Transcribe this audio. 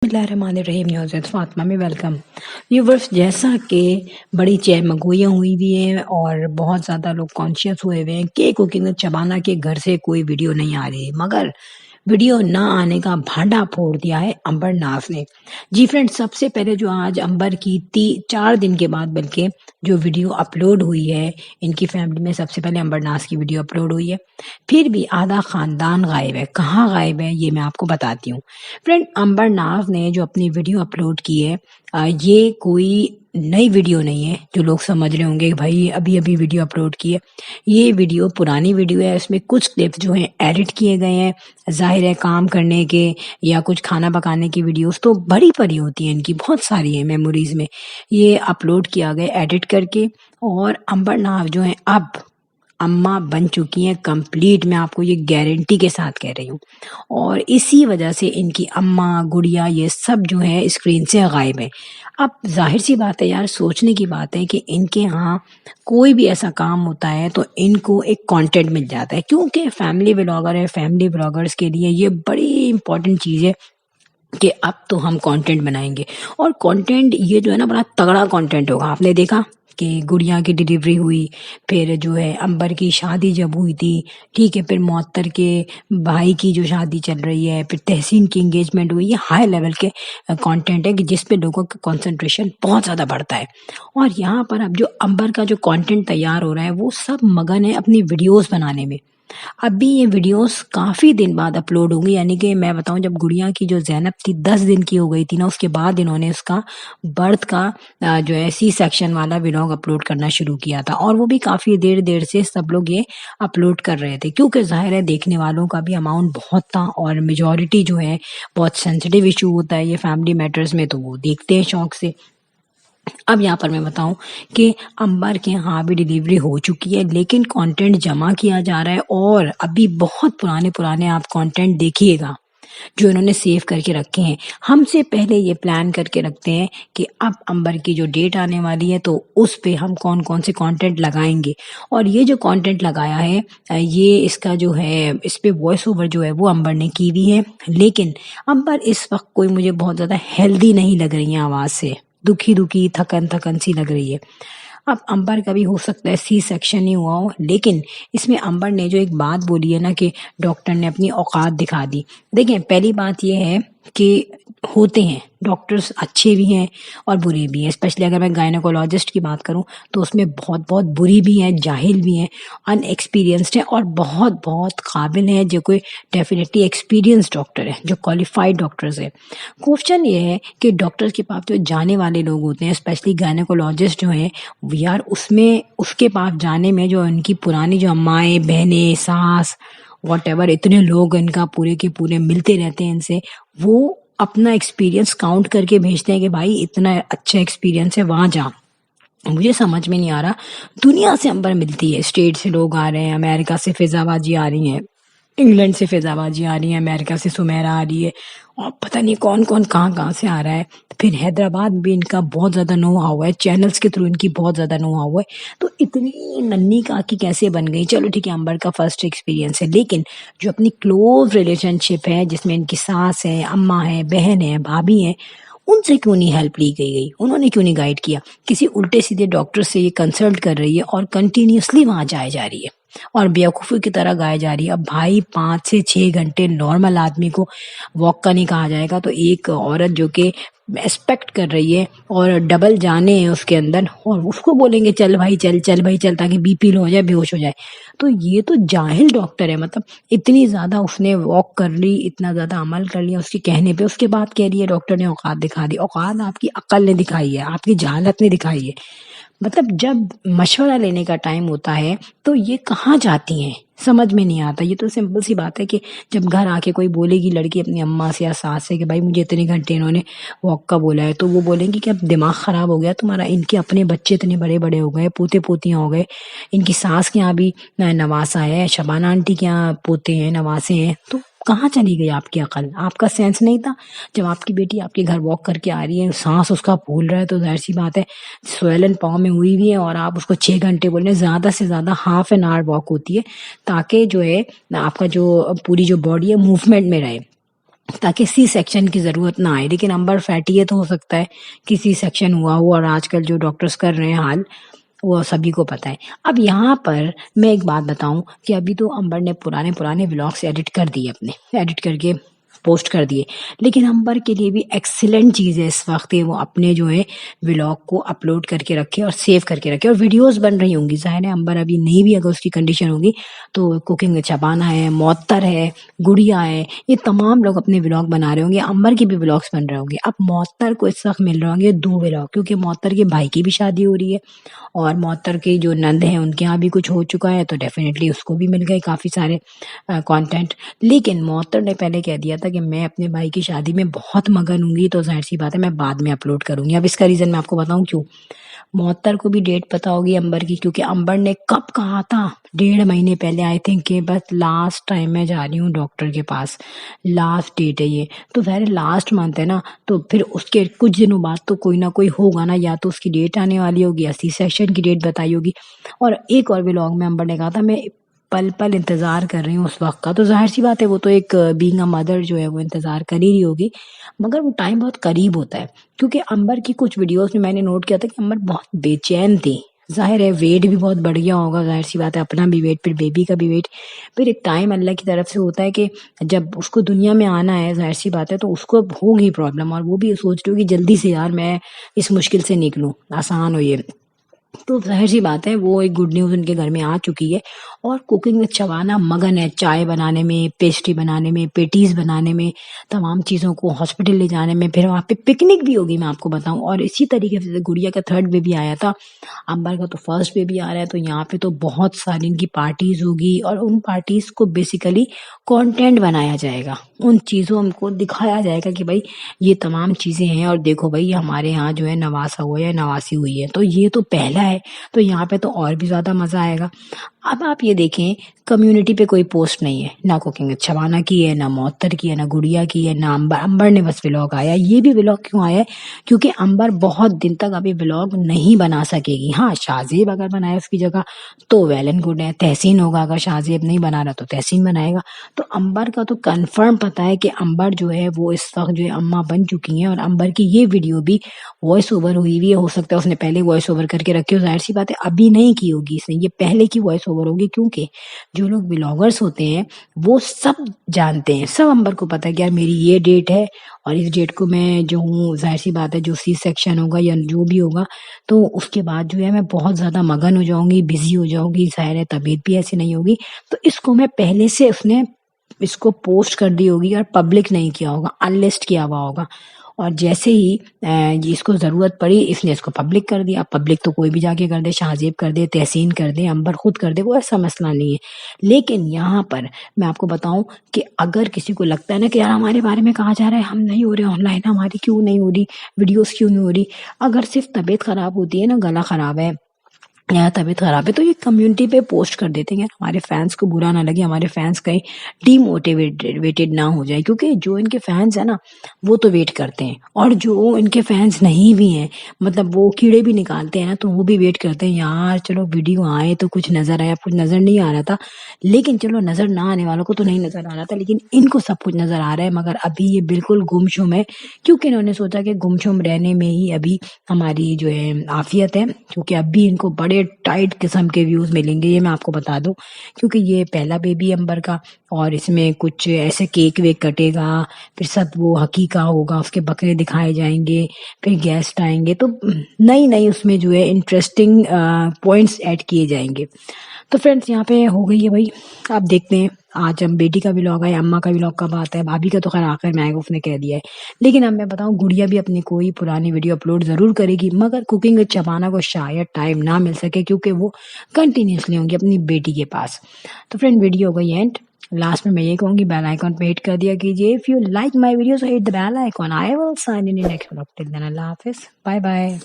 बिस्मिल्लाहिर्रहमानिर्रहीम। न्यूज़ फातिमा में welcome. Viewers, जैसा कि बड़ी चहमगोइयाँ हुई हुई हैं और बहुत ज़्यादा लोग कॉन्शियस हुए हुए हैं कि कुकिंग शबाना के घर से कोई वीडियो नहीं आ रही, मगर वीडियो ना आने का भांडा फोड़ दिया है अंबर नाज ने। जी फ्रेंड्स, सबसे पहले जो आज अंबर की 4 दिन के बाद बल्कि जो वीडियो अपलोड हुई है, इनकी फैमिली में सबसे पहले अंबर नाज की वीडियो अपलोड हुई है। फिर भी आधा खानदान गायब है। कहाँ गायब है ये मैं आपको बताती हूँ। फ्रेंड, अंबर नाज ने जो अपनी वीडियो अपलोड की है, ये कोई नई वीडियो नहीं है जो लोग समझ रहे होंगे कि भाई अभी अभी वीडियो अपलोड की है। ये वीडियो पुरानी वीडियो है। इसमें कुछ क्लिप्स जो हैं एडिट किए गए हैं। जाहिर है काम करने के या कुछ खाना पकाने की वीडियोस तो बड़ी पड़ी होती हैं, इनकी बहुत सारी हैं मेमोरीज में। ये अपलोड किया गया एडिट करके। और अंबर नाज जो है अब अम्मा बन चुकी हैं कंप्लीट, मैं आपको ये गारंटी के साथ कह रही हूँ। और इसी वजह से इनकी अम्मा, गुड़िया, ये सब जो है स्क्रीन से गायब है। अब जाहिर सी बात है यार, सोचने की बात है कि इनके यहाँ कोई भी ऐसा काम होता है तो इनको एक कंटेंट मिल जाता है, क्योंकि फैमिली व्लॉगर है। फैमिली व्लॉगर्स के लिए ये बड़ी इंपॉर्टेंट चीज़ है कि अब तो हम कंटेंट बनाएंगे। और कंटेंट ये जो है ना, बड़ा तगड़ा कंटेंट होगा। आपने देखा कि गुड़िया की डिलीवरी हुई, फिर जो है अंबर की शादी जब हुई थी, ठीक है, फिर मुअत्तर के भाई की जो शादी चल रही है, फिर तहसीन की एंगेजमेंट हुई। ये हाई लेवल के कंटेंट है कि जिस पे लोगों का कंसंट्रेशन बहुत ज़्यादा बढ़ता है। और यहाँ पर अब जो अंबर का जो कंटेंट तैयार हो रहा है, वो सब मगन है अपनी वीडियोस बनाने में। अभी ये वीडियोस काफ़ी दिन बाद अपलोड होंगी, यानी कि मैं बताऊं, जब गुड़िया की जो ज़ैनब थी 10 दिन की हो गई थी ना, उसके बाद इन्होंने उसका बर्थ का जो है सी सेक्शन वाला व्लॉग अपलोड करना शुरू किया था। और वो भी काफ़ी देर देर से सब लोग ये अपलोड कर रहे थे, क्योंकि ज़ाहिर है देखने वालों का भी अमाउंट बहुत था और मेजॉरिटी जो है, बहुत सेंसिटिव इशू होता है ये फैमिली मैटर्स में, तो वो देखते हैं शौक से। अब यहाँ पर मैं बताऊं कि अंबर के यहाँ भी डिलीवरी हो चुकी है, लेकिन कंटेंट जमा किया जा रहा है। और अभी बहुत पुराने पुराने आप कंटेंट देखिएगा जो इन्होंने सेव करके रखे हैं। हमसे पहले ये प्लान करके रखते हैं कि अब अंबर की जो डेट आने वाली है तो उस पे हम कौन कौन से कंटेंट लगाएंगे। और ये जो कंटेंट लगाया है, ये इसका जो है, इस पे वॉइस ओवर जो है वो अंबर ने की हुई है। लेकिन अंबर इस वक्त कोई मुझे बहुत ज़्यादा हेल्दी नहीं लग रही है, आवाज़ से दुखी दुखी थकन थकन सी लग रही है। अब अंबर का भी हो सकता है सी सेक्शन ही हुआ हो, लेकिन इसमें अंबर ने जो एक बात बोली है ना कि डॉक्टर ने अपनी औकात दिखा दी। देखें, पहली बात यह है कि होते हैं डॉक्टर्स अच्छे भी हैं और बुरे भी हैं। स्पेशली अगर मैं गायनेकोलॉजिस्ट की बात करूं तो उसमें बहुत बहुत बुरी भी हैं, जाहिल भी हैं, अनएक्सपीरियंस्ड हैं, और बहुत बहुत काबिल हैं जो कोई डेफिनेटली एक्सपीरियंस डॉक्टर है, जो क्वालिफाइड डॉक्टर्स है। क्वेश्चन ये है कि डॉक्टर्स के पास जो जाने वाले लोग होते हैं, स्पेशली गायनेकोलॉजिस्ट जो हैं, यार उसमें उसके पास जाने में जो इनकी पुरानी जो अम्माएं, बहनें, सास, वॉटेवर, इतने लोग इनका पूरे के पूरे मिलते रहते हैं इनसे, वो अपना एक्सपीरियंस काउंट करके भेजते हैं कि भाई इतना अच्छा एक्सपीरियंस है, वहाँ जा। मुझे समझ में नहीं आ रहा, दुनिया से अंबर मिलती है, स्टेट से लोग आ रहे हैं, अमेरिका से फिजाबाजी आ रही हैं, इंग्लैंड से फिजाबाजी आ रही है, अमेरिका से सुमेरा आ रही है, और पता नहीं कौन कौन कहाँ कहाँ से आ रहा है। फिर हैदराबाद में भी इनका बहुत ज़्यादा नो हाउ है, चैनल्स के थ्रू इनकी बहुत ज़्यादा नो हाउ है। तो इतनी नन्ही काकी कैसे बन गई? चलो ठीक है, अंबर का फर्स्ट एक्सपीरियंस है, लेकिन जो अपनी क्लोज रिलेशनशिप है, जिसमें इनकी सास है, अम्मा है, बहन है, भाभी है, उनसे क्यों नहीं हेल्प ली गई? उन्होंने क्यों नहीं गाइड किया? किसी उल्टे सीधे डॉक्टर से ये कंसल्ट कर रही है और कंटिन्यूअसली वहां जाए जा रही है और बेवकूफ़ी की तरह गाए जा रही है। अब भाई 5 से 6 घंटे नॉर्मल आदमी को वॉक का नहीं कहा जाएगा, तो एक औरत जो कि एक्सपेक्ट कर रही है और डबल जाने हैं उसके अंदर, और उसको बोलेंगे चल भाई चल, चल भाई चल, ताकि बीपी लो हो जाए, बेहोश हो जाए। तो ये तो जाहिल डॉक्टर है। मतलब इतनी ज़्यादा उसने वॉक कर ली, इतना ज़्यादा अमल कर लिया उसके कहने पे, उसके बाद कह रही है डॉक्टर ने औकात दिखा दी। औकात आपकी अक्ल ने दिखाई है, आपकी जहालत ने दिखाई है। मतलब जब मशवरा लेने का टाइम होता है तो ये कहाँ जाती हैं, समझ में नहीं आता। ये तो सिंपल सी बात है कि जब घर आके कोई बोलेगी लड़की अपनी अम्मा से या सास से कि भाई मुझे इतने घंटे इन्होंने वॉक का बोला है, तो वो बोलेंगी कि अब दिमाग ख़राब हो गया तुम्हारा, इनके अपने बच्चे इतने बड़े बड़े हो गए, पोते पोतियाँ हो गए, इनकी सास के यहाँ भी नवासा है, शबाना आंटी के यहाँ पोते हैं, नवासे हैं, तो कहाँ चली गई आपकी अकल? आपका सेंस नहीं था? जब आपकी बेटी आपके घर वॉक करके आ रही है, सांस उसका फूल रहा है, तो जाहिर सी बात है स्वेलन पाँव में हुई हुई है, और आप उसको 6 घंटे बोल रहे हैं। ज़्यादा से ज़्यादा हाफ एन आवर वॉक होती है, ताकि जो है आपका जो पूरी जो बॉडी है मूवमेंट में रहे। ताकि सी सेक्शन की ज़रूरत ना आए। लेकिन अंबर फैटी है तो हो सकता है कि सी सेक्शन हुआ हो, और आजकल जो डॉक्टर्स कर रहे हैं हाल, वो सभी को पता है। अब यहाँ पर मैं एक बात बताऊँ कि अभी तो अंबर ने पुराने-पुराने व्लॉग्स एडिट कर दिए अपने, एडिट करके पोस्ट कर दिए। लेकिन अंबर के लिए भी एक्सीलेंट चीज़ है इस वक़्त, वो अपने जो है व्लॉग को अपलोड करके रखे और सेव करके रखे, और वीडियोज़ बन रही होंगी। ज़ाहिर है अंबर अभी नहीं भी अगर उसकी कंडीशन होगी तो कुकिंग विद शबाना है, मुअत्तर है, गुड़िया है, ये तमाम लोग अपने व्लॉग बना रहे होंगे, अंबर के भी व्लॉग्स बन रहे होंगे। अब मुअत्तर को इस वक़्त मिल रहे होंगे 2 व्लॉग, क्योंकि मुअत्तर के भाई की भी शादी हो रही है और मुअत्तर की जो नंद हैं उनके यहाँ भी कुछ हो चुका है, तो डेफ़िनेटली उसको भी मिल गए काफ़ी सारे कंटेंट। लेकिन मुअत्तर ने पहले कह दिया था कि मैं अपने भाई की शादी में बहुत मगन हूँगी, तो ज़ाहिर-सी बात है मैं बाद में अपलोड करूँगी। अब इसका रीज़न मैं आपको बताऊँ क्यों? मुअत्तर को भी डेट पता होगी अंबर की, क्योंकि अंबर ने कब कहा था, 1.5 महीने पहले आई थिंक, कि बस लास्ट टाइम मैं जा रही हूँ डॉक्टर के पास, लास्ट डेट है ये। तो ज़ाहिर है लास्ट मंथ है ना, तो फिर उसके कुछ दिनों बाद तो कोई ना कोई होगा ना, या तो उसकी डेट आने वाली होगी या सी सेक्शन की डेट बताई होगी। और एक और व्लॉग में अंबर ने कहा था मैं पल-पल इंतज़ार कर रही हूँ उस वक़्त का, तो ज़ाहिर-सी बात है वो तो एक बीइंग अ मदर जो है वो इंतज़ार कर ही रही होगी, मगर वो टाइम बहुत करीब होता है। क्योंकि अंबर की कुछ वीडियोज़ में मैंने नोट किया था कि अंबर बहुत बेचैन थी। ज़ाहिर है वेट भी बहुत बढ़ गया होगा, ज़ाहिर-सी बात है अपना भी वेट, फिर बेबी का भी वेट, फिर एक टाइम अल्लाह की तरफ से होता है कि जब उसको दुनिया में आना है, ज़ाहिर-सी बात है तो उसको होगी प्रॉब्लम, और वो भी सोच रही होगी जल्दी से यार मैं इस मुश्किल से निकलूँ, आसान हो ये। तो ज़ाहिर-सी बात है वो एक गुड न्यूज़ उनके घर में आ चुकी है, और कुकिंग विद शबाना मगन है चाय बनाने में, पेस्ट्री बनाने में, पेटीज़ बनाने में, तमाम चीज़ों को हॉस्पिटल ले जाने में, फिर वहाँ पे पिकनिक भी होगी मैं आपको बताऊँ। और इसी तरीके से जैसे गुड़िया का 3rd बेबी आया था, अंबर का तो 1st बेबी आ रहा है, तो यहाँ पे तो बहुत सारी इनकी पार्टीज़ होगी, और उन पार्टीज़ को बेसिकली कंटेंट बनाया जाएगा। उन चीज़ों को दिखाया जाएगा कि भई ये तमाम चीज़ें हैं, और देखो भई हमारे यहाँ जो है नवासा हुआ या नवासी हुई है, तो ये तो पहला है, तो यहाँ पे तो और भी ज़्यादा मज़ा आएगा। अब आप ये देखें, कम्युनिटी पे कोई पोस्ट नहीं है, ना कुकिंग विद शबाना की है, ना मुअत्तर की है, ना गुड़िया की है, ना अंबर, अंबर ने बस व्लॉग आया। ये भी व्लॉग क्यों आया है? क्योंकि अंबर बहुत दिन तक अभी व्लॉग नहीं बना सकेगी। हाँ, शाहज़ेब अगर बनाए उसकी जगह तो वेल एंड गुड है, तहसीन होगा, अगर शाहज़ेब नहीं बना रहा तो तहसीन बनाएगा। तो अंबर का तो कन्फर्म पता है कि अंबर जो है वो इस वक़्त जो है अम्मा बन चुकी हैं, और अंबर की ये वीडियो भी वॉइस ओवर हुई हुई है। हो सकता है उसने पहले वॉइस ओवर करके रखी हो, ज़ाहिर-सी बात है अभी नहीं की होगी इसने, ये पहले की वॉइस ओवर होगी, क्योंकि जो लोग व्लॉगर्स होते हैं वो सब जानते हैं, सब अंबर को पता है कि यार मेरी ये डेट है, और इस डेट को मैं जो हूँ, ज़ाहिर-सी बात है जो सी सेक्शन होगा या जो भी होगा, तो उसके बाद जो है मैं बहुत ज़्यादा मगन हो जाऊँगी, बिज़ी हो जाऊँगी, ज़ाहिर है तबीयत भी ऐसी नहीं होगी। तो इसको मैं पहले से उसने इसको पोस्ट कर दी होगी, और पब्लिक नहीं किया होगा, अनलिस्ट किया हुआ होगा, और जैसे ही ये इसको ज़रूरत पड़ी इसने इसको पब्लिक कर दिया। अब पब्लिक तो कोई भी जाके कर दे, शाहज़ेब कर दे, तहसीन कर दे, अंबर खुद कर दे, वो ऐसा मसला नहीं है। लेकिन यहाँ पर मैं आपको बताऊँ कि अगर किसी को लगता है ना कि यार हमारे बारे में कहा जा रहा है, हम नहीं हो रहे ऑनलाइन, हमारी क्यों नहीं हो रही, वीडियोज़ क्यों नहीं हो रही, अगर सिर्फ़ तबीयत ख़राब होती है ना, गला ख़राब है या तबीयत ख़राब है, तो ये कम्युनिटी पे पोस्ट कर देते हैं, यार हमारे फैन्स को बुरा ना लगे, हमारे फैन्स कहीं वेटेड ना हो जाए, क्योंकि जो इनके फैन्स हैं ना वो तो वेट करते हैं, और जो इनके फैन्स नहीं भी हैं, मतलब वो कीड़े भी निकालते हैं ना, तो वो भी वेट करते हैं, यार चलो वीडियो आए तो कुछ नज़र आया, कुछ नज़र नहीं आ रहा था, लेकिन चलो नज़र ना आने वालों को तो नहीं नज़र आ रहा था, लेकिन इनको सब कुछ नज़र आ रहा है, मगर अभी ये बिल्कुल गुमसुम है, क्योंकि इन्होंने सोचा कि गुमसुम रहने में ही अभी हमारी जो है आफ़ियत है, क्योंकि अब भी इनको बड़े टाइट किस्म के व्यूज़ मिलेंगे, ये मैं आपको बता दूँ, क्योंकि ये पहला बेबी अंबर का, और इसमें कुछ ऐसे केक वेक कटेगा, फिर सब वो हकीका होगा, उसके बकरे दिखाए जाएँगे, फिर गेस्ट आएँगे, तो नई-नई उसमें जो है इंटरेस्टिंग पॉइंट्स ऐड किए जाएँगे। तो फ्रेंड्स यहाँ पे हो गई है भाई, अब देखते हैं आज हम बेटी का व्लॉग है, अम्मा का व्लॉग कब आता है, भाभी का तो खैर आखिर में आएगा, उसने कह दिया है। लेकिन अब मैं बताऊँ गुड़िया भी अपनी कोई पुरानी वीडियो अपलोड ज़रूर करेगी, मगर कुकिंग विद शबाना को शायद टाइम ना मिल सके, क्योंकि वो कंटिन्यूअसली होंगी अपनी बेटी के पास। तो फ्रेंड वीडियो हो गई एंड, लास्ट में मैं ये कहूँगी बेल आइकॉन पे हिट कर दिया कीजिए। If you like my video so hit the bell icon. I will sign in next vlog. Till then अल्लाह हाफ़िज़, बाय बाय।